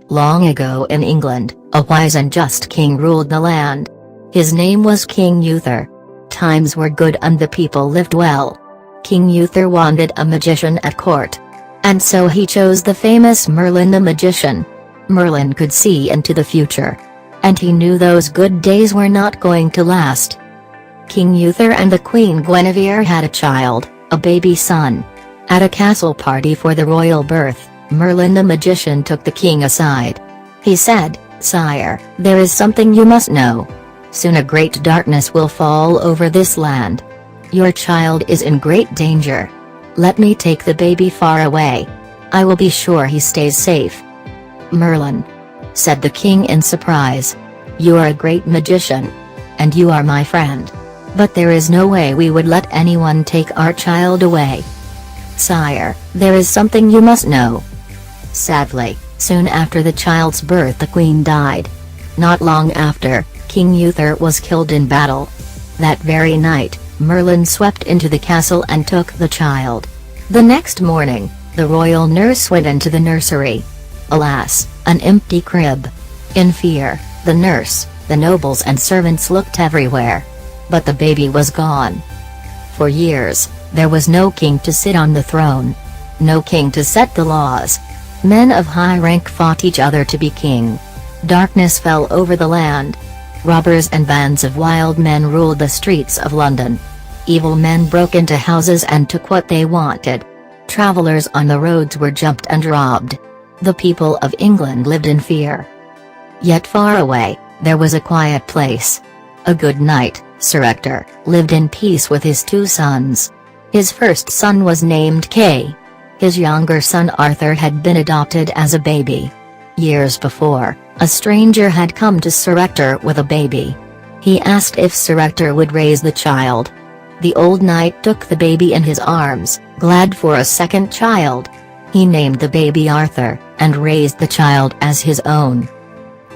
Long ago in England, a wise and just king ruled the land. His name was King Uther. Times were good and the people lived well. King Uther wanted a magician at court. And so he chose the famous Merlin the magician. Merlin could see into the future. And he knew those good days were not going to last. King Uther and the Queen Guinevere had a child, a baby son. At a castle party for the royal birth, Merlin the magician took the king aside. He said, "Sire, there is something you must know. Soon a great darkness will fall over this land. Your child is in great danger. Let me take the baby far away. I will be sure he stays safe." "Merlin," said the king in surprise. "You are a great magician. And you are my friend. But there is no way we would let anyone take our child away." "Sire, there is something you must know." Sadly, soon after the child's birth the queen died. Not long after, King Uther was killed in battle. That very night, Merlin swept into the castle and took the child. The next morning, the royal nurse went into the nursery. Alas, an empty crib. In fear, the nurse, the nobles and servants looked everywhere. But the baby was gone. For years, there was no king to sit on the throne. No king to set the laws. Men of high rank fought each other to be king. Darkness fell over the land. Robbers and bands of wild men ruled the streets of London. Evil men broke into houses and took what they wanted. Travelers on the roads were jumped and robbed. The people of England lived in fear. Yet far away, there was a quiet place. A good knight, Sir Ector, lived in peace with his 2 sons. His first son was named Kay. His younger son Arthur had been adopted as a baby. Years before, a stranger had come to Sir Ector with a baby. He asked if Sir Ector would raise the child. The old knight took the baby in his arms, glad for a second child. He named the baby Arthur, and raised the child as his own.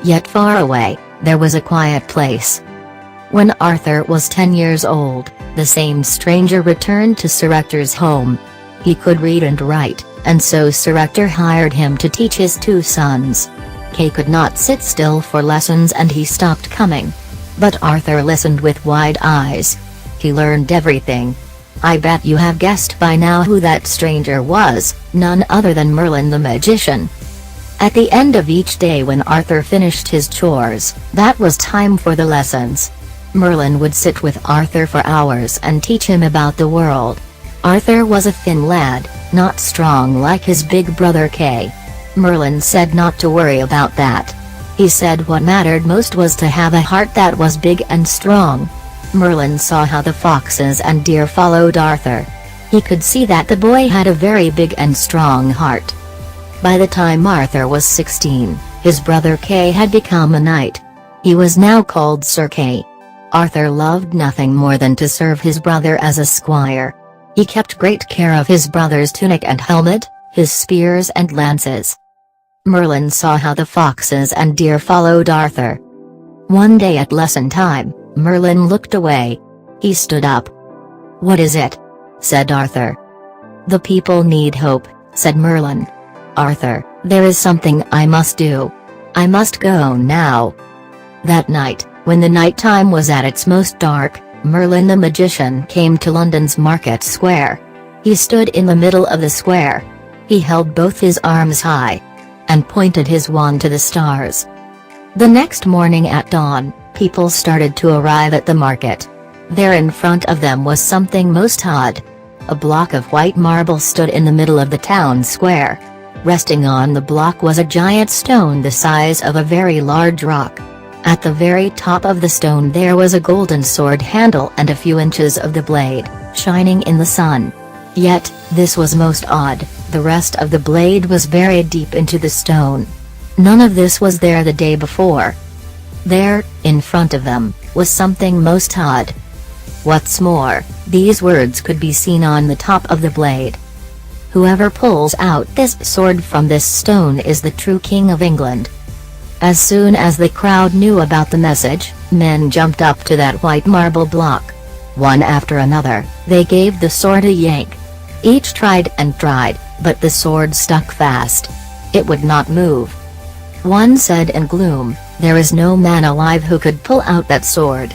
Yet far away, there was a quiet place. When Arthur was 10 years old, the same stranger returned to Sir Ector's home. He could read and write, and so Sir Ector hired him to teach his 2 sons. Kay could not sit still for lessons and he stopped coming. But Arthur listened with wide eyes. He learned everything. I bet you have guessed by now who that stranger was, none other than Merlin the magician. At the end of each day when Arthur finished his chores, that was time for the lessons. Merlin would sit with Arthur for hours and teach him about the world. Arthur was a thin lad, not strong like his big brother Kay. Merlin said not to worry about that. He said what mattered most was to have a heart that was big and strong. Merlin saw how the foxes and deer followed Arthur. He could see that the boy had a very big and strong heart. By the time Arthur was 16, his brother Kay had become a knight. He was now called Sir Kay. Arthur loved nothing more than to serve his brother as a squire. He kept great care of his brother's tunic and helmet, his spears and lances. Merlin saw how the foxes and deer followed Arthur. One day at lesson time, Merlin looked away. He stood up. "What is it?" said Arthur. "The people need hope," said Merlin. "Arthur, there is something I must do. I must go now." That night, when the night time was at its most dark, Merlin the magician came to London's Market Square. He stood in the middle of the square. He held both his arms high. And pointed his wand to the stars. The next morning at dawn, people started to arrive at the market. There in front of them was something most odd. A block of white marble stood in the middle of the town square. Resting on the block was a giant stone the size of a very large rock. At the very top of the stone there was a golden sword handle and a few inches of the blade, shining in the sun. Yet, this was most odd, the rest of the blade was buried deep into the stone. None of this was there the day before. There, in front of them, was something most odd. What's more, these words could be seen on the top of the blade. "Whoever pulls out this sword from this stone is the true King of England." As soon as the crowd knew about the message, men jumped up to that white marble block. One after another, they gave the sword a yank. Each tried and tried, but the sword stuck fast. It would not move. One said in gloom, "There is no man alive who could pull out that sword."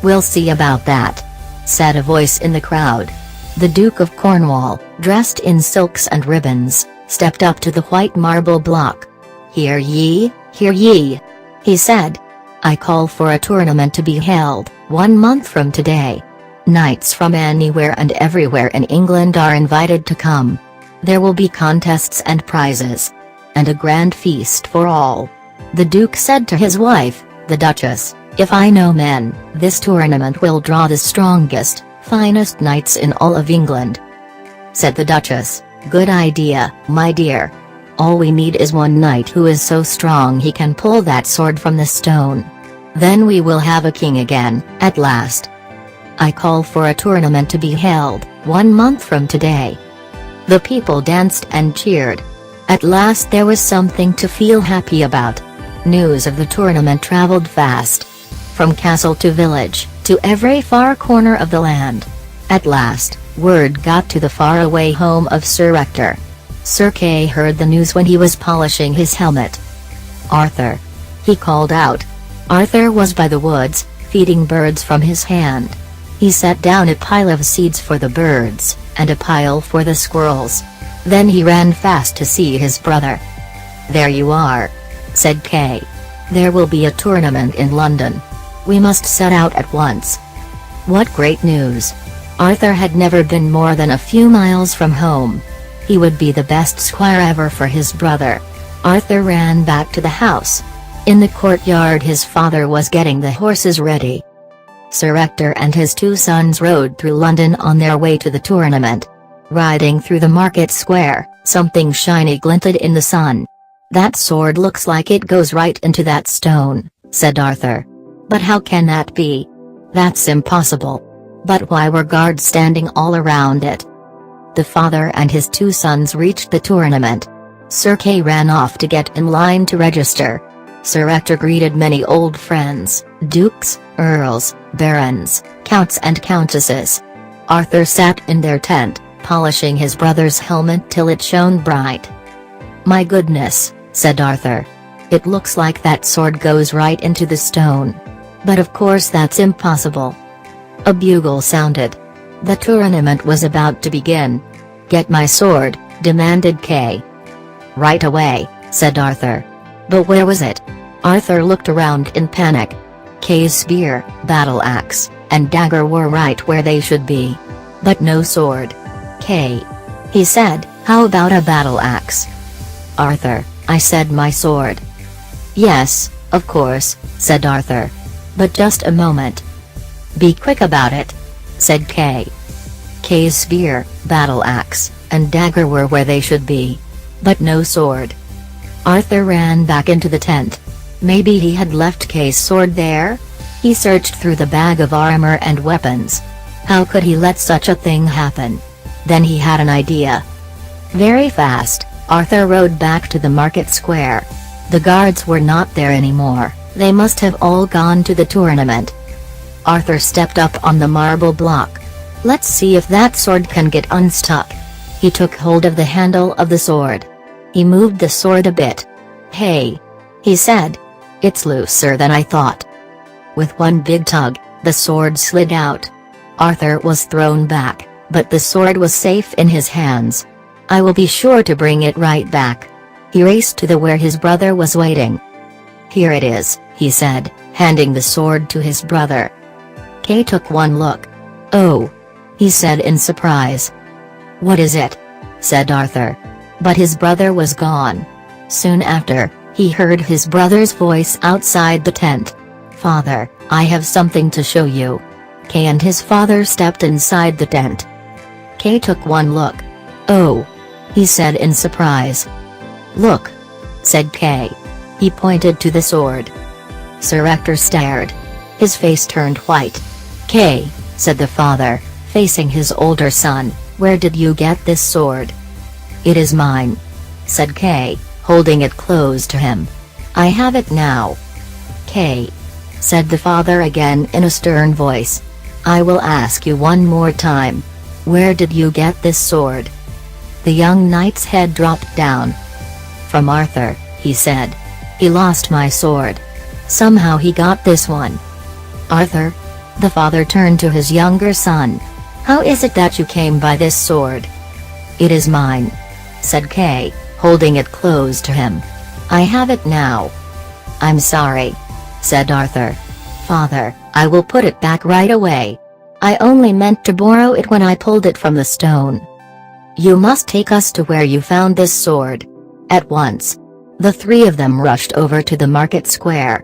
"We'll see about that," said a voice in the crowd. The Duke of Cornwall, dressed in silks and ribbons, stepped up to the white marble block. Hear ye," he said. "I call for a tournament to be held, 1 month from today. Knights from anywhere and everywhere in England are invited to come. There will be contests and prizes. And a grand feast for all." The Duke said to his wife, the Duchess, "If I know men, this tournament will draw the strongest, finest knights in all of England." Said the Duchess, "Good idea, my dear. All we need is one knight who is so strong he can pull that sword from the stone. Then we will have a king again, at last. I call for a tournament to be held, 1 month from today." The people danced and cheered. At last there was something to feel happy about. News of the tournament traveled fast. From castle to village, to every far corner of the land. At last, word got to the faraway home of Sir Ector. Sir Kay heard the news when he was polishing his helmet. "Arthur!" he called out. Arthur was by the woods, feeding birds from his hand. He set down a pile of seeds for the birds, and a pile for the squirrels. Then he ran fast to see his brother. "There you are," said Kay. "There will be a tournament in London. We must set out at once." What great news! Arthur had never been more than a few miles from home. He would be the best squire ever for his brother. Arthur ran back to the house. In the courtyard his father was getting the horses ready. Sir Ector and his 2 sons rode through London on their way to the tournament. Riding through the market square, something shiny glinted in the sun. "That sword looks like it goes right into that stone," said Arthur. "But how can that be? That's impossible." "But why were guards standing all around it?" The father and his 2 sons reached the tournament. Sir Kay ran off to get in line to register. Sir Ector greeted many old friends, dukes, earls, barons, counts and countesses. Arthur sat in their tent, polishing his brother's helmet till it shone bright. "My goodness," said Arthur. "It looks like that sword goes right into the stone. But of course that's impossible." A bugle sounded. The tournament was about to begin. "Get my sword," demanded Kay. "Right away," said Arthur. But where was it? Arthur looked around in panic. Kay's spear, battle axe, and dagger were right where they should be. But no sword. "Kay," he said, "how about a battle axe?" "Arthur, I said my sword." "Yes, of course," said Arthur. "But just a moment." "Be quick about it," said Kay. Kay's spear, battle axe, and dagger were where they should be. But no sword. Arthur ran back into the tent. Maybe he had left Kay's sword there? He searched through the bag of armor and weapons. How could he let such a thing happen? Then he had an idea. Very fast, Arthur rode back to the market square. The guards were not there anymore, they must have all gone to the tournament. Arthur stepped up on the marble block. "Let's see if that sword can get unstuck." He took hold of the handle of the sword. He moved the sword a bit. "Hey," he said. "It's looser than I thought." With one big tug, the sword slid out. Arthur was thrown back, but the sword was safe in his hands. "I will be sure to bring it right back." He raced to where his brother was waiting. "Here it is," he said, handing the sword to his brother. Kay took one look. "Oh," he said in surprise. "What is it?" said Arthur. But his brother was gone. Soon after, he heard his brother's voice outside the tent. "Father, I have something to show you." Kay and his father stepped inside the tent. Kay took one look. "Oh," he said in surprise. "Look," said Kay. He pointed to the sword. Sir Ector stared. His face turned white. "Kay," said the father, facing his older son, "where did you get this sword?" "It is mine," said Kay, holding it close to him. "I have it now." "Kay," said the father again in a stern voice. "I will ask you one more time. "Where did you get this sword?" The young knight's head dropped down. "From Arthur," he said. "He lost my sword. Somehow he got this one." "Arthur?" The father turned to his younger son. "How is it that you came by this sword?" "It is mine," said Kay, holding it close to him. "I have it now." "I'm sorry," said Arthur. "Father, I will put it back right away. I only meant to borrow it when I pulled it from the stone." "You must take us to where you found this sword. At once." The three of them rushed over to the market square.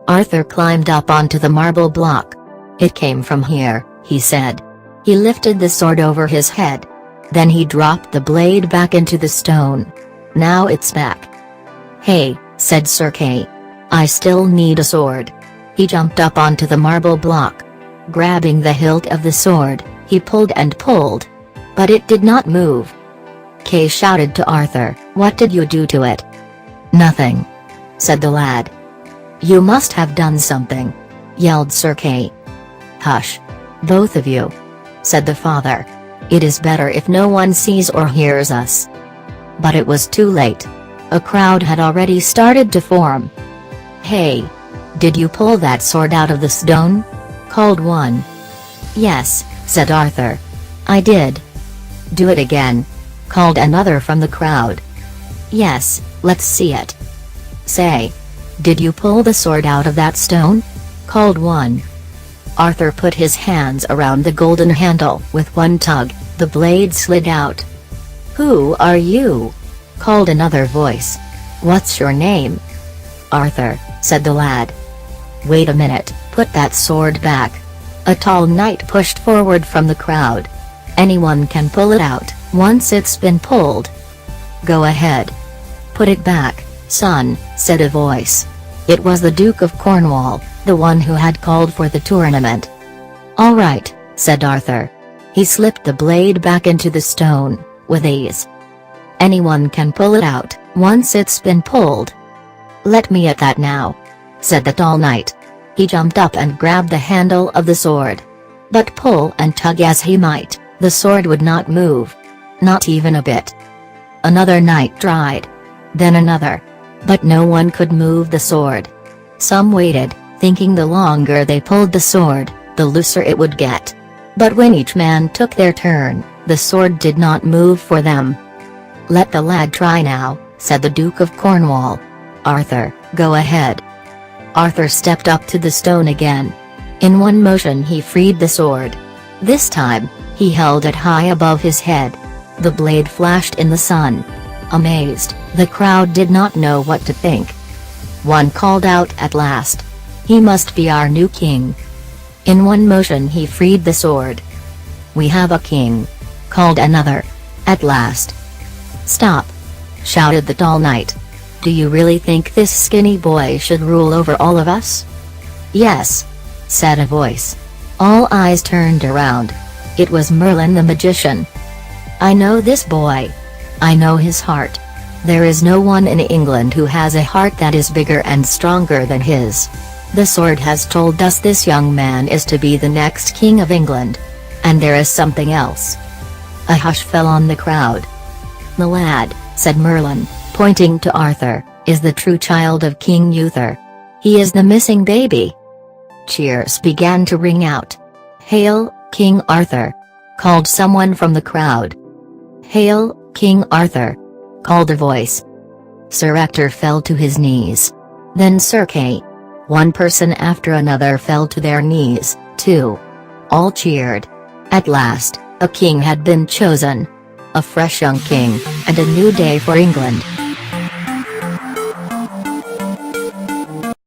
Arthur climbed up onto the marble block. "It came from here," he said. He lifted the sword over his head. Then he dropped the blade back into the stone. "Now it's back." "Hey," said Sir Kay. "I still need a sword." He jumped up onto the marble block. Grabbing the hilt of the sword, he pulled and pulled. But it did not move. Kay shouted to Arthur, "What did you do to it?" "Nothing," said the lad. "You must have done something," yelled Sir Kay. "Hush. Both of you," said the father. "It is better if no one sees or hears us." But it was too late. A crowd had already started to form. "Hey! Did you pull that sword out of the stone?" called one. "Yes," said Arthur. "I did." "Do it again," called another from the crowd. "Yes, let's see it." "Say, did you pull the sword out of that stone?" called one. Arthur put his hands around the golden handle. With one tug, the blade slid out. "Who are you?" called another voice. "What's your name?" "Arthur," said the lad. "Wait a minute, put that sword back." A tall knight pushed forward from the crowd. "Anyone can pull it out, once it's been pulled." "Go ahead. Put it back, son," said a voice. It was the Duke of Cornwall, the one who had called for the tournament. "All right," said Arthur. He slipped the blade back into the stone, with ease. "Anyone can pull it out, once it's been pulled." "Let me at that now," said the tall knight. He jumped up and grabbed the handle of the sword. But pull and tug as he might, the sword would not move. Not even a bit. Another knight tried. Then another. But no one could move the sword. Some waited, thinking the longer they pulled the sword, the looser it would get. But when each man took their turn, the sword did not move for them. "Let the lad try now," said the Duke of Cornwall. "Arthur, go ahead." Arthur stepped up to the stone again. In one motion he freed the sword. This time, he held it high above his head. The blade flashed in the sun. Amazed, the crowd did not know what to think. One called out at last, "He must be our new king." In one motion he freed the sword. "We have a king," called another. At last. "Stop!" shouted the tall knight. "Do you really think this skinny boy should rule over all of us?" "Yes," said a voice. All eyes turned around. It was Merlin the magician. "I know this boy. I know his heart. There is no one in England who has a heart that is bigger and stronger than his. The sword has told us this young man is to be the next king of England. And there is something else." A hush fell on the crowd. "The lad," said Merlin, pointing to Arthur, "is the true child of King Uther. He is the missing baby." Cheers began to ring out. "Hail, King Arthur!" called someone from the crowd. "Hail, King Arthur!" called a voice. Sir Ector fell to his knees. Then Sir Kay. One person after another fell to their knees, too. All cheered. At last, a king had been chosen. A fresh young king, and a new day for England.